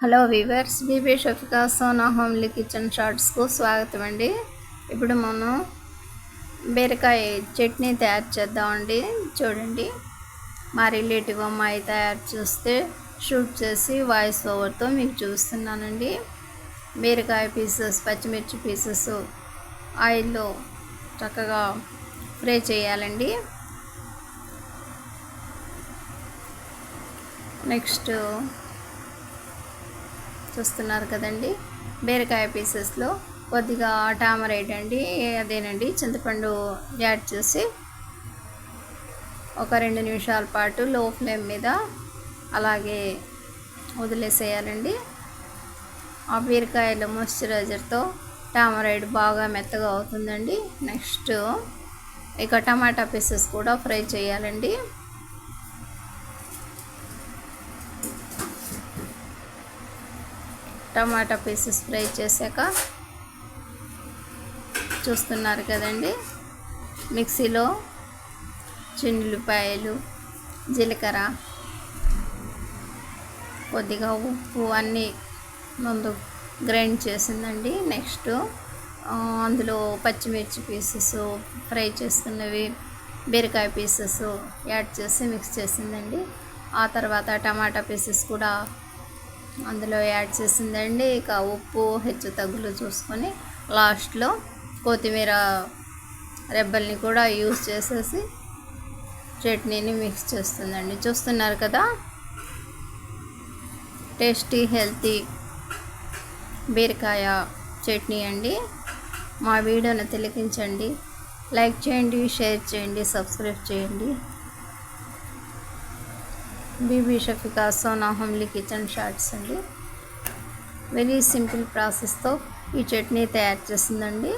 Hello viewers, Bibi Shafika Sona homely kitchen షార్ట్స్కు స్వాగతం అండి. ఇప్పుడు మనం బీరకాయ చట్నీ తయారు చేద్దామండి. చూడండి, మా రిలేటివ్ అమ్మాయి తయారు చేస్తే షూట్ చేసి వాయిస్ ఓవర్తో మీకు చూస్తున్నానండి. బీరకాయ పీసెస్, పచ్చిమిర్చి పీసెస్ ఆయిల్లో చక్కగా ఫ్రై చేయాలండి. నెక్స్ట్ చూస్తున్నారు కదండి, బీరకాయ పీసెస్లో కొద్దిగా టామరైడ్ అండి, అదేనండి చింతపండు యాడ్ చేసి ఒక 2 నిమిషాల పాటు లో ఫ్లేమ్ మీద అలాగే వదిలేసేయాలండి. ఆ బీరకాయల మాయిశ్చరైజర్తో టామరైడ్ బాగా మెత్తగా అవుతుందండి. నెక్స్ట్ ఇక టమాటా పీసెస్ కూడా ఫ్రై చేయాలండి. టమాటా పీసెస్ ఫ్రై చేశాక చూస్తున్నారు కదండి, మిక్సీలో చిన్నులపాయలు, జీలకర్ర, కొద్దిగా ఉప్పు అన్నీ ముందు గ్రైండ్ చేసిందండి. నెక్స్ట్ అందులో పచ్చిమిర్చి పీసెస్ ఫ్రై చేస్తున్నవి, బీరకాయ పీసెస్ యాడ్ చేసి మిక్స్ చేసిందండి. ఆ తర్వాత టమాటా పీసెస్ కూడా అందులో యాడ్ చేసిందండి. ఇక ఉప్పు హెచ్చు తగ్గులు చూసుకొని లాస్ట్లో కొత్తిమీర రెబ్బల్ని కూడా యూజ్ చేసేసి చట్నీని మిక్స్ చేస్తుందండి. చూస్తున్నారు కదా, టేస్టీ హెల్తీ బీరకాయ చట్నీ అండి. మా వీడియోని తిలకించండి, లైక్ చేయండి, షేర్ చేయండి, సబ్స్క్రైబ్ చేయండి. Bibi Shafika Sona homely kitchen shorts అండి. వెరీ సింపుల్ ప్రాసెస్తో ఈ చట్నీ తయారు చేసిందండి.